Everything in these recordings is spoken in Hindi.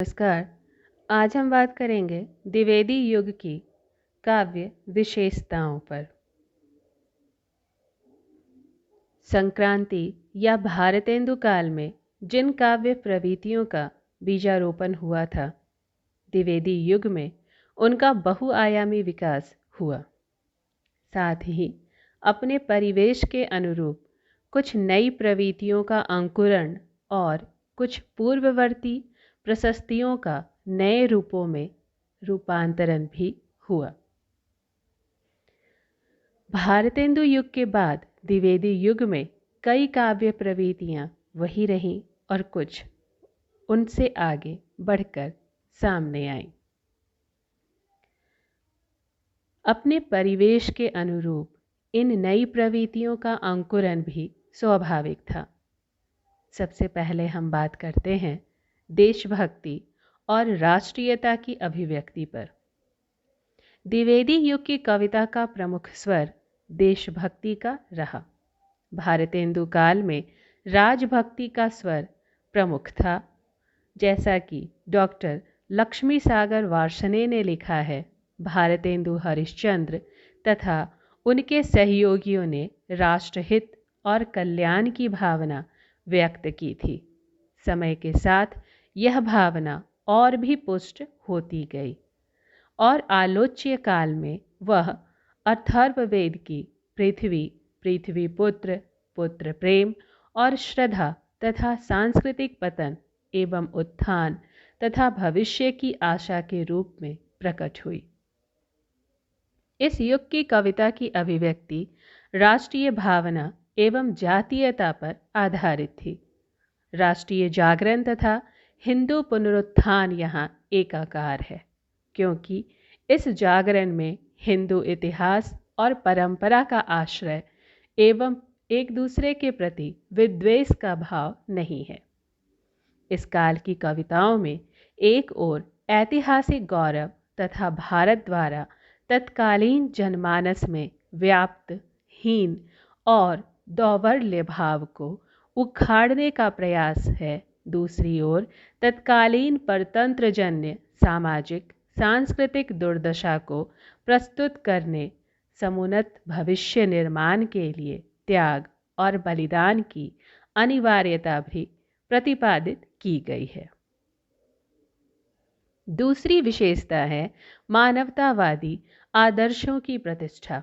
नमस्कार। आज हम बात करेंगे द्विवेदी युग की काव्य विशेषताओं पर। संक्रांति या भारतेंदु काल में जिन काव्य प्रवृत्तियों का बीजारोपण हुआ था, द्विवेदी युग में उनका बहुआयामी विकास हुआ। साथ ही अपने परिवेश के अनुरूप कुछ नई प्रवृत्तियों का अंकुरण और कुछ पूर्ववर्ती प्रशस्तियों का नए रूपों में रूपांतरण भी हुआ। भारतेंदु युग के बाद द्विवेदी युग में कई काव्य प्रवृत्तियां वही रहीं और कुछ उनसे आगे बढ़कर सामने आईं। अपने परिवेश के अनुरूप इन नई प्रवृत्तियों का अंकुरण भी स्वाभाविक था। सबसे पहले हम बात करते हैं देशभक्ति और राष्ट्रीयता की अभिव्यक्ति पर। द्विवेदी युग की कविता का प्रमुख स्वर देशभक्ति का रहा। भारतेंदु काल में राजभक्ति का स्वर प्रमुख था। जैसा कि डॉक्टर लक्ष्मी सागर वार्ष्णेय ने लिखा है, भारतेंदु हरिश्चंद्र तथा उनके सहयोगियों ने राष्ट्रहित और कल्याण की भावना व्यक्त की थी। समय के साथ यह भावना और भी पुष्ट होती गई और आलोच्य काल में वह अथर्ववेद की पृथ्वी, पृथ्वीपुत्र, पुत्र प्रेम और श्रद्धा तथा सांस्कृतिक पतन एवं उत्थान तथा भविष्य की आशा के रूप में प्रकट हुई। इस युग की कविता की अभिव्यक्ति राष्ट्रीय भावना एवं जातीयता पर आधारित थी। राष्ट्रीय जागरण तथा हिंदू पुनरुत्थान यहाँ एकाकार है, क्योंकि इस जागरण में हिंदू इतिहास और परंपरा का आश्रय एवं एक दूसरे के प्रति विद्वेष का भाव नहीं है। इस काल की कविताओं में एक ओर ऐतिहासिक गौरव तथा भारत द्वारा तत्कालीन जनमानस में व्याप्त हीन और दौर्बल्य भाव को उखाड़ने का प्रयास है, दूसरी ओर तत्कालीन परतंत्रजन्य सामाजिक सांस्कृतिक दुर्दशा को प्रस्तुत करने, समुन्नत भविष्य निर्माण के लिए त्याग और बलिदान की अनिवार्यता भी प्रतिपादित की गई है। दूसरी विशेषता है मानवतावादी आदर्शों की प्रतिष्ठा।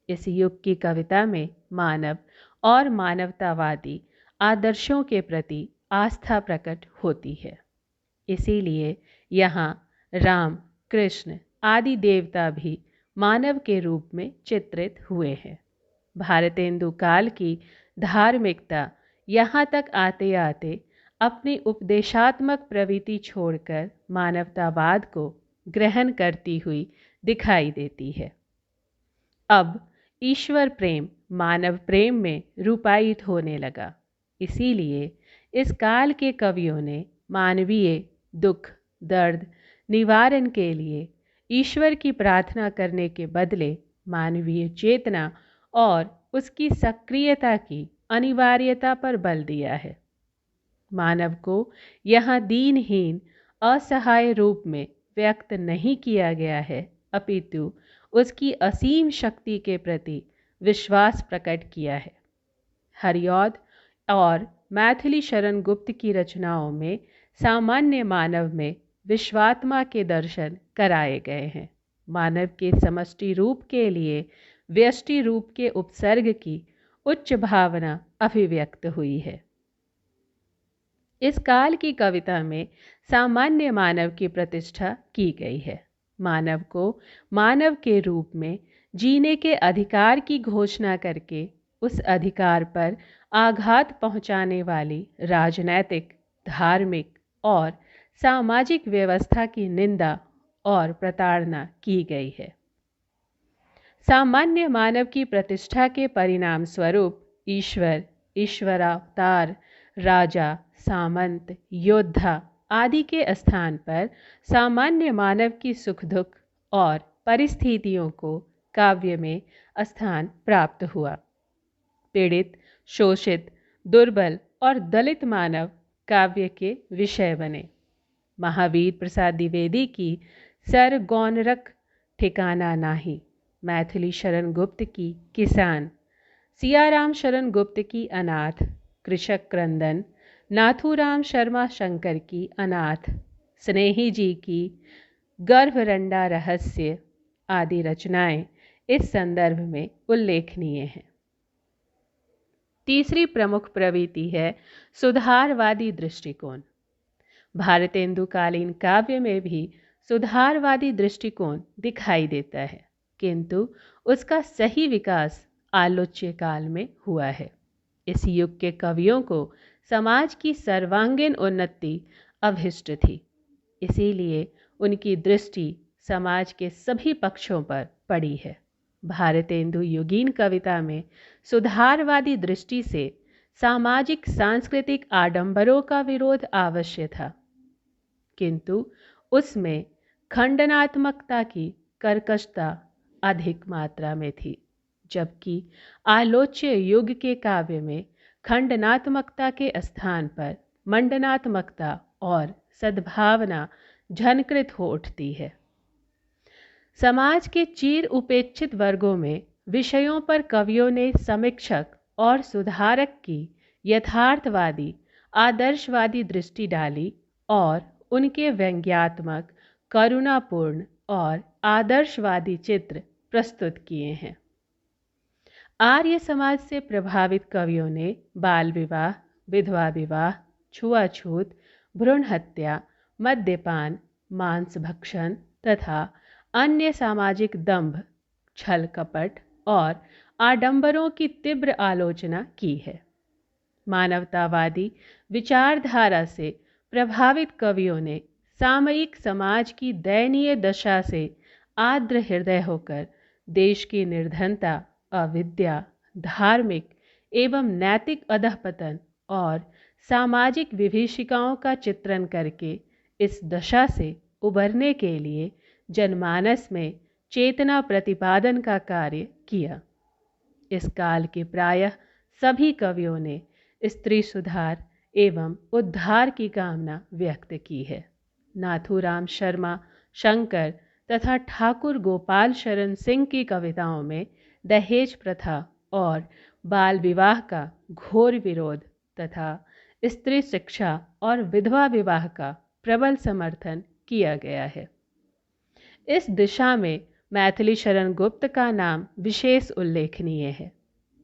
इस युग की कविता में मानव और मानवतावादी आदर्शों के प्रति आस्था प्रकट होती है। इसीलिए यहाँ राम, कृष्ण आदि देवता भी मानव के रूप में चित्रित हुए हैं। भारतेंदु काल की धार्मिकता यहाँ तक आते आते अपनी उपदेशात्मक प्रवृत्ति छोड़कर मानवतावाद को ग्रहण करती हुई दिखाई देती है। अब ईश्वर प्रेम मानव प्रेम में रूपायित होने लगा। इसीलिए इस काल के कवियों ने मानवीय दुख दर्द निवारण के लिए ईश्वर की प्रार्थना करने के बदले मानवीय चेतना और उसकी सक्रियता की अनिवार्यता पर बल दिया है। मानव को यहाँ दीनहीन असहाय रूप में व्यक्त नहीं किया गया है, अपितु उसकी असीम शक्ति के प्रति विश्वास प्रकट किया है। हरिऔध और मैथिली शरण गुप्त की रचनाओं में सामान्य मानव में विश्वात्मा के दर्शन कराए गए हैं। मानव के समष्टि रूप के लिए व्यष्टि रूप के उपसर्ग की उच्च भावना अभिव्यक्त हुई है। इस काल की कविता में सामान्य मानव की प्रतिष्ठा की गई है। मानव को मानव के रूप में जीने के अधिकार की घोषणा करके उस अधिकार पर आघात पहुंचाने वाली राजनैतिक, धार्मिक और सामाजिक व्यवस्था की निंदा और प्रताड़ना की गई है। सामान्य मानव की प्रतिष्ठा के परिणाम स्वरूप ईश्वर, ईश्वरावतार, राजा, सामंत, योद्धा आदि के स्थान पर सामान्य मानव की सुख दुख और परिस्थितियों को काव्य में स्थान प्राप्त हुआ। पीड़ित, शोषित, दुर्बल और दलित मानव काव्य के विषय बने। महावीर प्रसाद द्विवेदी की सर गौन रख ठिकाना नाही, मैथिली शरण गुप्त की किसान, सियाराम शरण गुप्त की अनाथ, कृषक क्रंदन, नाथूराम शर्मा शंकर की अनाथ, स्नेही जी की गर्भरंडा रहस्य आदि रचनाएं इस संदर्भ में उल्लेखनीय हैं। तीसरी प्रमुख प्रवृत्ति है सुधारवादी दृष्टिकोण। भारतेंदुकालीन काव्य में भी सुधारवादी दृष्टिकोण दिखाई देता है, किंतु उसका सही विकास आलोच्य काल में हुआ है। इस युग के कवियों को समाज की सर्वांगीण उन्नति अभिष्ट थी, इसीलिए उनकी दृष्टि समाज के सभी पक्षों पर पड़ी है। भारतेंदु युगीन कविता में सुधारवादी दृष्टि से सामाजिक सांस्कृतिक आडंबरों का विरोध आवश्यक था, किंतु उसमें खंडनात्मकता की कर्कशता अधिक मात्रा में थी, जबकि आलोच्य युग के काव्य में खंडनात्मकता के स्थान पर मंडनात्मकता और सद्भावना झनकृत हो उठती है। समाज के चीर उपेक्षित वर्गों में विषयों पर कवियों ने समीक्षक और सुधारक की यथार्थवादी आदर्शवादी दृष्टि डाली और उनके व्यंग्यात्मक, करुणापूर्ण और आदर्शवादी चित्र प्रस्तुत किए हैं। आर्य समाज से प्रभावित कवियों ने बाल विवाह, विधवा विवाह, छुआछूत, भ्रूण हत्या, मद्यपान, मांस भक्षण तथा अन्य सामाजिक दंभ, छल कपट और आडंबरों की तीव्र आलोचना की है। मानवतावादी विचारधारा से प्रभावित कवियों ने सामयिक समाज की दयनीय दशा से आर्द्र हृदय होकर देश की निर्धनता, अविद्या, धार्मिक एवं नैतिक अधःपतन और सामाजिक विभीषिकाओं का चित्रण करके इस दशा से उबरने के लिए जनमानस में चेतना प्रतिपादन का कार्य किया। इस काल के प्रायः सभी कवियों ने स्त्री सुधार एवं उद्धार की कामना व्यक्त की है। नाथूराम शर्मा शंकर तथा ठाकुर गोपाल शरण सिंह की कविताओं में दहेज प्रथा और बाल विवाह का घोर विरोध तथा स्त्री शिक्षा और विधवा विवाह का प्रबल समर्थन किया गया है। इस दिशा में मैथिली शरण गुप्त का नाम विशेष उल्लेखनीय है।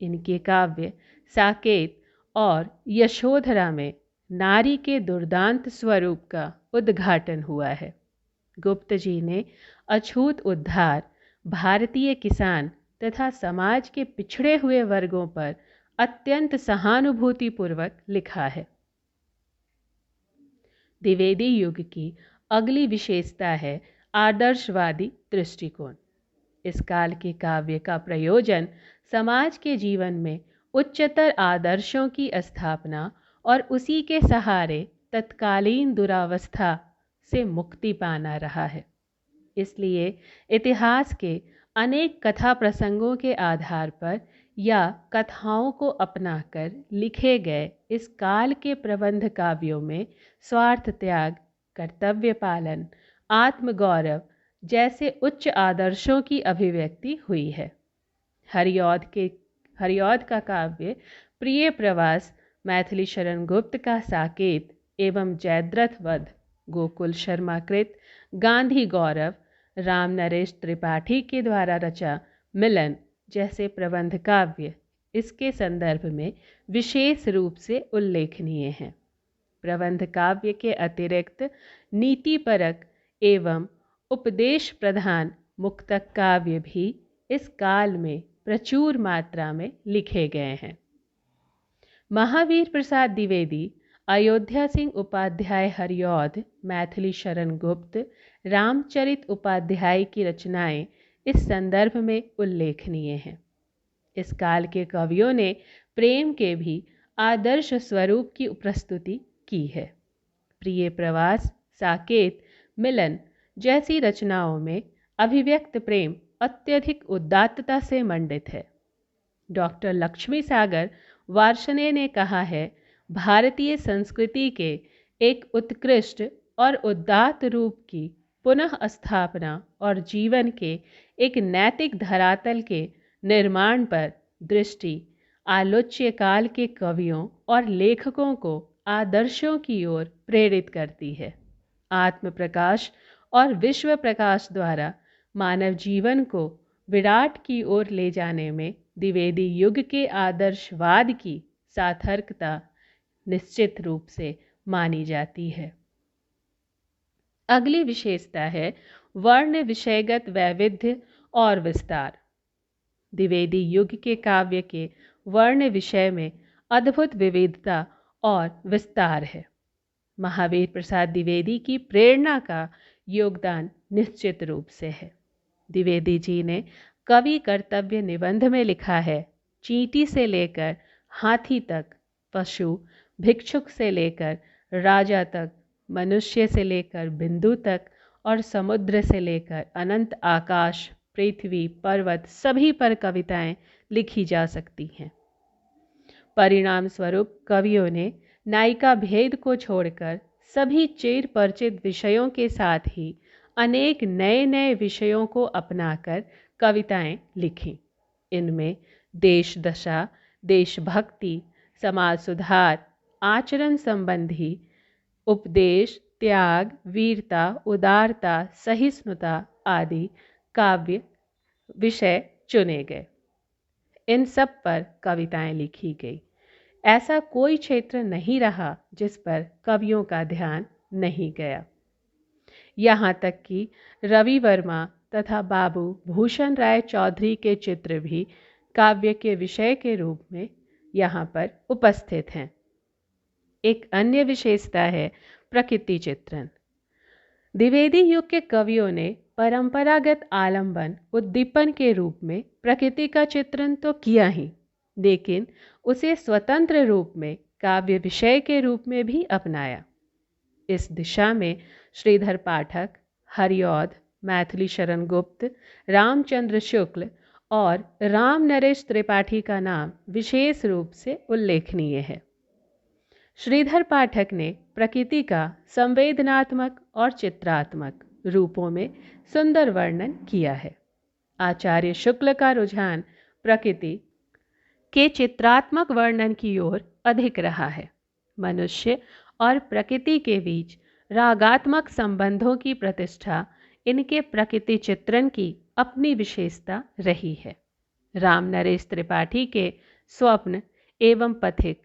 इनके काव्य साकेत और यशोधरा में नारी के दुर्दांत स्वरूप का उद्घाटन हुआ है। गुप्त जी ने अछूत उद्धार, भारतीय किसान तथा समाज के पिछड़े हुए वर्गों पर अत्यंत सहानुभूतिपूर्वक लिखा है। द्विवेदी युग की अगली विशेषता है आदर्शवादी दृष्टिकोण। इस काल के काव्य का प्रयोजन समाज के जीवन में उच्चतर आदर्शों की स्थापना और उसी के सहारे तत्कालीन दुरावस्था से मुक्ति पाना रहा है। इसलिए इतिहास के अनेक कथा प्रसंगों के आधार पर या कथाओं को अपनाकर लिखे गए इस काल के प्रबंध काव्यों में स्वार्थ त्याग, कर्तव्य पालन, आत्मगौरव जैसे उच्च आदर्शों की अभिव्यक्ति हुई है। हरिऔध का काव्य प्रिय प्रवास, मैथिली शरण गुप्त का साकेत एवं जयद्रथ वध, गोकुल शर्मा कृत गांधी गौरव, राम नरेश त्रिपाठी के द्वारा रचा मिलन जैसे प्रबंध काव्य इसके संदर्भ में विशेष रूप से उल्लेखनीय हैं। प्रबंध काव्य के अतिरिक्त नीतिपरक एवं उपदेश प्रधान मुक्तक काव्य भी इस काल में प्रचुर मात्रा में लिखे गए हैं। महावीर प्रसाद द्विवेदी, अयोध्या सिंह उपाध्याय हरिऔध, मैथिली शरण गुप्त, रामचरित उपाध्याय की रचनाएं इस संदर्भ में उल्लेखनीय हैं। इस काल के कवियों ने प्रेम के भी आदर्श स्वरूप की प्रस्तुति की है। प्रिय प्रवास, साकेत, मिलन जैसी रचनाओं में अभिव्यक्त प्रेम अत्यधिक उदात्तता से मंडित है। डॉक्टर लक्ष्मी सागर वार्ष्णेय ने कहा है, भारतीय संस्कृति के एक उत्कृष्ट और उदात्त रूप की पुनः स्थापना और जीवन के एक नैतिक धरातल के निर्माण पर दृष्टि आलोच्य काल के कवियों और लेखकों को आदर्शों की ओर प्रेरित करती है। आत्म प्रकाश और विश्व प्रकाश द्वारा मानव जीवन को विराट की ओर ले जाने में द्विवेदी युग के आदर्शवाद की सार्थकता निश्चित रूप से मानी जाती है। अगली विशेषता है वर्ण विषयगत वैविध्य और विस्तार। द्विवेदी युग के काव्य के वर्ण विषय में अद्भुत विविधता और विस्तार है। महावीर प्रसाद द्विवेदी की प्रेरणा का योगदान निश्चित रूप से है। द्विवेदी जी ने कवि कर्तव्य निबंध में लिखा है, चींटी से लेकर हाथी तक, पशु भिक्षुक से लेकर राजा तक, मनुष्य से लेकर बिंदु तक और समुद्र से लेकर अनंत आकाश, पृथ्वी, पर्वत सभी पर कविताएं लिखी जा सकती हैं। परिणाम स्वरूप कवियों ने नायिका भेद को छोड़कर सभी चिर परिचित विषयों के साथ ही अनेक नए नए विषयों को अपनाकर कविताएं लिखी। इनमें देश दशा, देशभक्ति, समाज सुधार, आचरण संबंधी उपदेश, त्याग, वीरता, उदारता, सहिष्णुता आदि काव्य विषय चुने गए। इन सब पर कविताएं लिखी गई। ऐसा कोई क्षेत्र नहीं रहा जिस पर कवियों का ध्यान नहीं गया। यहाँ तक कि रवि वर्मा तथा बाबू भूषण राय चौधरी के चित्र भी काव्य के विषय के रूप में यहाँ पर उपस्थित हैं। एक अन्य विशेषता है प्रकृति चित्रण। द्विवेदी युग के कवियों ने परंपरागत आलंबन उद्दीपन के रूप में प्रकृति का चित्रण तो किया ही, लेकिन उसे स्वतंत्र रूप में काव्य विषय के रूप में भी अपनाया। इस दिशा में श्रीधर पाठक, हरिऔध, मैथिली शरण गुप्त, रामचंद्र शुक्ल और राम नरेश त्रिपाठी का नाम विशेष रूप से उल्लेखनीय है। श्रीधर पाठक ने प्रकृति का संवेदनात्मक और चित्रात्मक रूपों में सुंदर वर्णन किया है। आचार्य शुक्ल का रुझान प्रकृति के चित्रात्मक वर्णन की ओर अधिक रहा है। मनुष्य और प्रकृति के बीच रागात्मक संबंधों की प्रतिष्ठा इनके प्रकृति चित्रण की अपनी विशेषता रही है। राम नरेश त्रिपाठी के स्वप्न एवं पथिक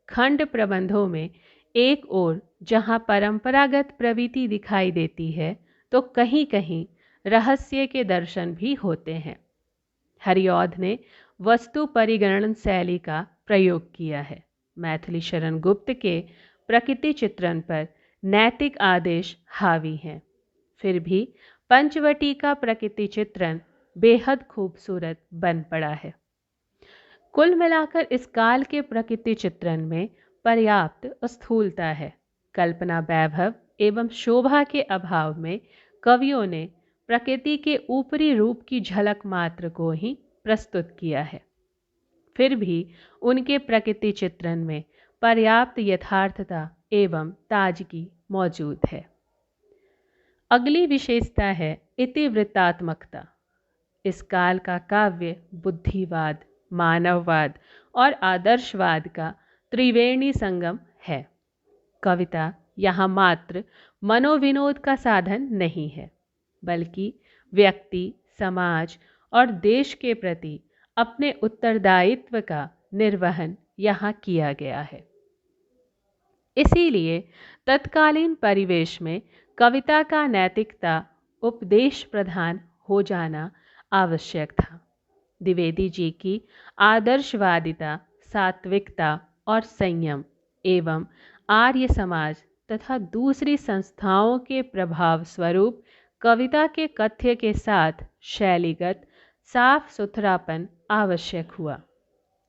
खंड प्रबंधों में एक ओर जहाँ परंपरागत प्रवृत्ति दिखाई देती है, तो कहीं कहीं रहस्य के दर्शन भी होते हैं। हरिऔध ने वस्तु परिगणन शैली का प्रयोग किया है। मैथिली शरण गुप्त के प्रकृति चित्रण पर नैतिक आदेश हावी हैं। फिर भी पंचवटी का प्रकृति चित्रण बेहद खूबसूरत बन पड़ा है। कुल मिलाकर इस काल के प्रकृति चित्रण में पर्याप्त स्थूलता है। कल्पना वैभव एवं शोभा के अभाव में कवियों ने प्रकृति के ऊपरी रूप की झलक मात्र को ही प्रस्तुत किया है। फिर भी उनके प्रकृति चित्रण में पर्याप्त यथार्थता एवं ताजगी मौजूद है। अगली विशेषता है इतिवृत्तात्मकता। इस काल का काव्य बुद्धिवाद, मानववाद और आदर्शवाद का त्रिवेणी संगम है। कविता यहाँ मात्र मनोविनोद का साधन नहीं है, बल्कि व्यक्ति, समाज और देश के प्रति अपने उत्तरदायित्व का निर्वहन यहाँ किया गया है। इसीलिए तत्कालीन परिवेश में कविता का नैतिकता उपदेश प्रधान हो जाना आवश्यक था। द्विवेदी जी की आदर्शवादिता, सात्विकता और संयम एवं आर्य समाज तथा दूसरी संस्थाओं के प्रभाव स्वरूप कविता के कथ्य के साथ शैलीगत साफ सुथरापन आवश्यक हुआ।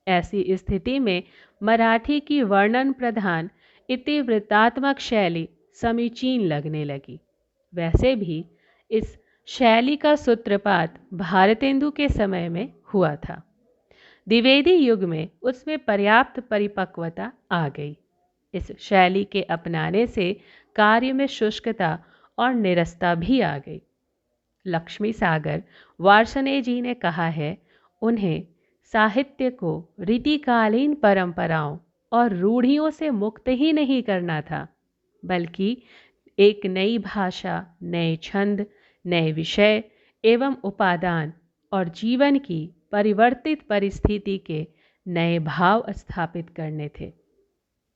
ऐसी स्थिति में मराठी की वर्णन प्रधान इतिवृत्तात्मक शैली समीचीन लगने लगी। वैसे भी इस शैली का सूत्रपात भारतेंदु के समय में हुआ था। द्विवेदी युग में उसमें पर्याप्त परिपक्वता आ गई। इस शैली के अपनाने से कार्य में शुष्कता और निरस्ता भी आ गई। लक्ष्मी सागर वार्ष्णेय जी ने कहा है, उन्हें साहित्य को रीतिकालीन परंपराओं और रूढ़ियों से मुक्त ही नहीं करना था, बल्कि एक नई भाषा, नए छंद, नए विषय एवं उपादान और जीवन की परिवर्तित परिस्थिति के नए भाव स्थापित करने थे।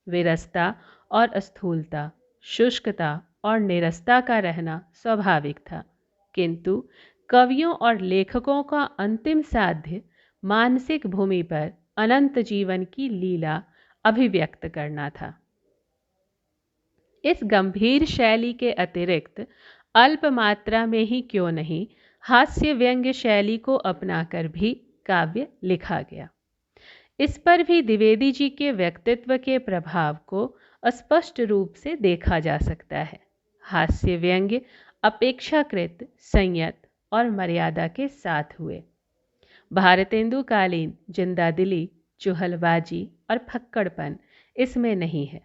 विरसता और स्थूलता, शुष्कता और निरस्ता का रहना स्वाभाविक था, किंतु कवियों और लेखकों का अंतिम साध्य मानसिक भूमि पर अनंत जीवन की लीला अभिव्यक्त करना था। इस गंभीर शैली के अतिरिक्त अल्प मात्रा में ही क्यों नहीं, हास्य व्यंग्य शैली को अपनाकर भी काव्य लिखा गया। इस पर भी द्विवेदी जी के व्यक्तित्व के प्रभाव को स्पष्ट रूप से देखा जा सकता है। हास्य व्यंग्य अपेक्षाकृत संयत और मर्यादा के साथ हुए। भारतेंदुकालीन जिंदादिली, चुहलबाजी और फक्कड़पन इसमें नहीं है।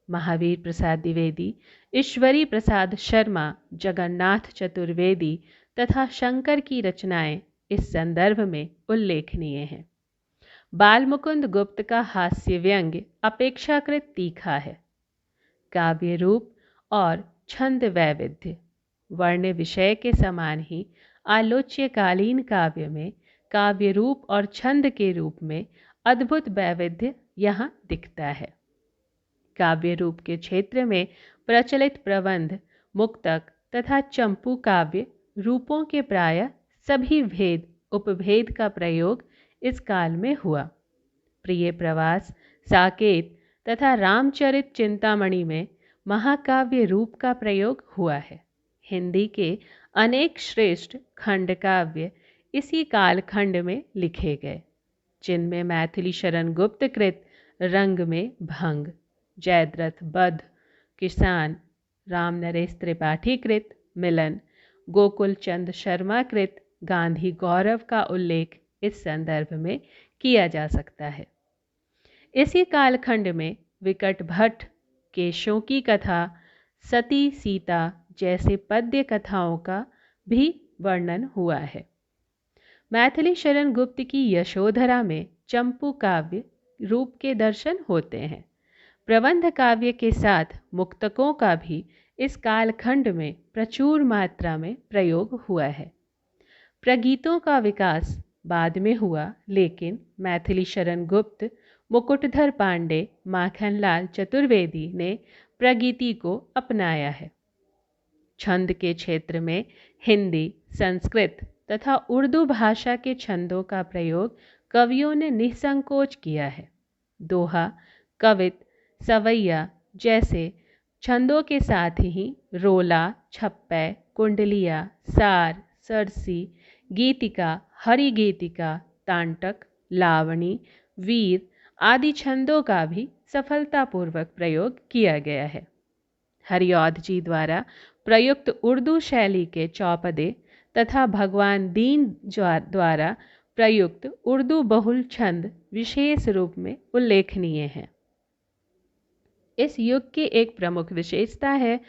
महावीर प्रसाद द्विवेदी, ईश्वरी प्रसाद शर्मा, जगन्नाथ चतुर्वेदी तथा शंकर की रचनाएं इस संदर्भ में उल्लेखनीय हैं। बालमुकुंद गुप्त का हास्य व्यंग्य अपेक्षाकृत तीखा है। काव्य रूप और छंद वैविध्य वर्ण विषय के समान ही आलोच्यकालीन काव्य में काव्य रूप और छंद के रूप में अद्भुत वैविध्य यहाँ दिखता है। काव्य रूप के क्षेत्र में प्रचलित प्रबंध, मुक्तक तथा चंपू काव्य रूपों के प्रायः सभी भेद उपभेद का प्रयोग इस काल में हुआ। प्रिय प्रवास, साकेत तथा रामचरित चिंतामणि में महाकाव्य रूप का प्रयोग हुआ है। हिंदी के अनेक श्रेष्ठ खंड काव्य इसी कालखंड में लिखे गए, जिनमें मैथिली शरण गुप्त कृत रंग में भंग, जयद्रथ बद्ध, किसान, राम नरेश त्रिपाठी कृत मिलन, गोकुल चंद शर्मा कृत गांधी गौरव का उल्लेख इस संदर्भ में किया जा सकता है। इसी कालखंड में विकट भट्ट, केशों की कथा, सती सीता जैसे पद्य कथाओं का भी वर्णन हुआ है। मैथिली शरण गुप्त की यशोधरा में चंपू काव्य रूप के दर्शन होते हैं। प्रबंध काव्य के साथ मुक्तकों का भी इस कालखंड में प्रचुर मात्रा में प्रयोग हुआ है। प्रगीतों का विकास बाद में हुआ, लेकिन मैथिली शरण गुप्त, मुकुटधर पांडे, माखनलाल चतुर्वेदी ने प्रगीति को अपनाया है। छंद के क्षेत्र में हिंदी, संस्कृत तथा उर्दू भाषा के छंदों का प्रयोग कवियों ने निसंकोच किया है। दोहा, कवित, सवैया जैसे छंदों के साथ ही रोला, छप्पै, कुंडलिया, सार, सरसी, गीतिका, हरिगीतिका, तांटक, लावणी, वीर आदि छंदों का भी सफलतापूर्वक प्रयोग किया गया है। हरिऔध जी द्वारा प्रयुक्त उर्दू शैली के चौपदे तथा भगवान दीन द्वारा प्रयुक्त उर्दू बहुल छंद विशेष रूप में उल्लेखनीय हैं। इस युग की एक प्रमुख विशेषता है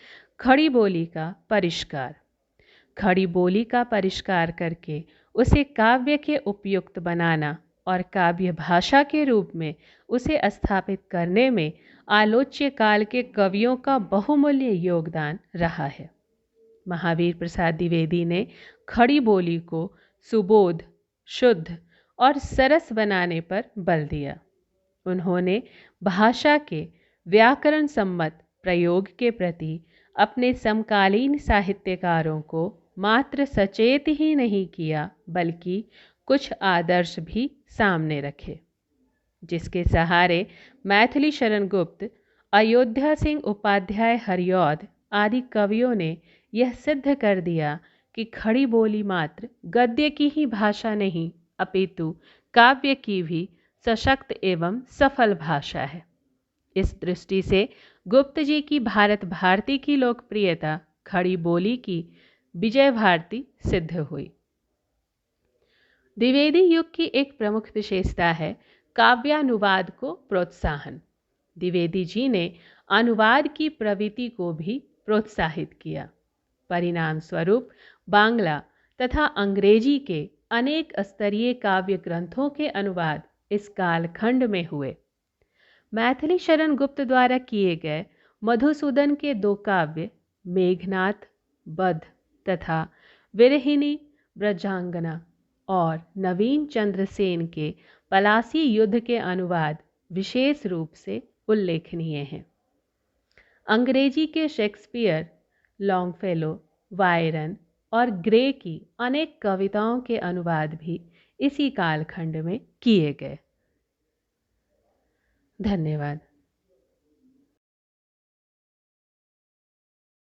खड़ी बोली का परिष्कार। खड़ी बोली का परिष्कार करके उसे काव्य के उपयुक्त बनाना और काव्य भाषा के रूप में उसे स्थापित करने में आलोच्य काल के कवियों का बहुमूल्य योगदान रहा है। महावीर प्रसाद द्विवेदी ने खड़ी बोली को सुबोध, शुद्ध और सरस बनाने पर बल दिया। उन्होंने भाषा के व्याकरण सम्मत प्रयोग के प्रति अपने समकालीन साहित्यकारों को मात्र सचेत ही नहीं किया, बल्कि कुछ आदर्श भी सामने रखे, जिसके सहारे मैथिली शरण गुप्त, अयोध्या सिंह उपाध्याय हरिऔध आदि कवियों ने यह सिद्ध कर दिया कि खड़ी बोली मात्र गद्य की ही भाषा नहीं, अपितु काव्य की भी सशक्त एवं सफल भाषा है। इस दृष्टि से गुप्त जी की भारत भारती की लोकप्रियता खड़ी बोली की विजय भारती सिद्ध हुई। द्विवेदी युग की एक प्रमुख विशेषता है काव्यानुवाद को प्रोत्साहन। द्विवेदी जी ने अनुवाद की प्रवृत्ति को भी प्रोत्साहित किया। परिणाम स्वरूप बांग्ला तथा अंग्रेजी के अनेक स्तरीय काव्य ग्रंथों के अनुवाद इस कालखंड में हुए। मैथिली शरण गुप्त द्वारा किए गए मधुसूदन के 2 काव्य मेघनाथ बध तथा विरहिणी ब्रजांगना और नवीन चंद्र सेन के पलासी युद्ध के अनुवाद विशेष रूप से उल्लेखनीय हैं। अंग्रेजी के शेक्सपियर, लॉन्गफेलो, वायरन और ग्रे की अनेक कविताओं के अनुवाद भी इसी कालखंड में किए गए। धन्यवाद।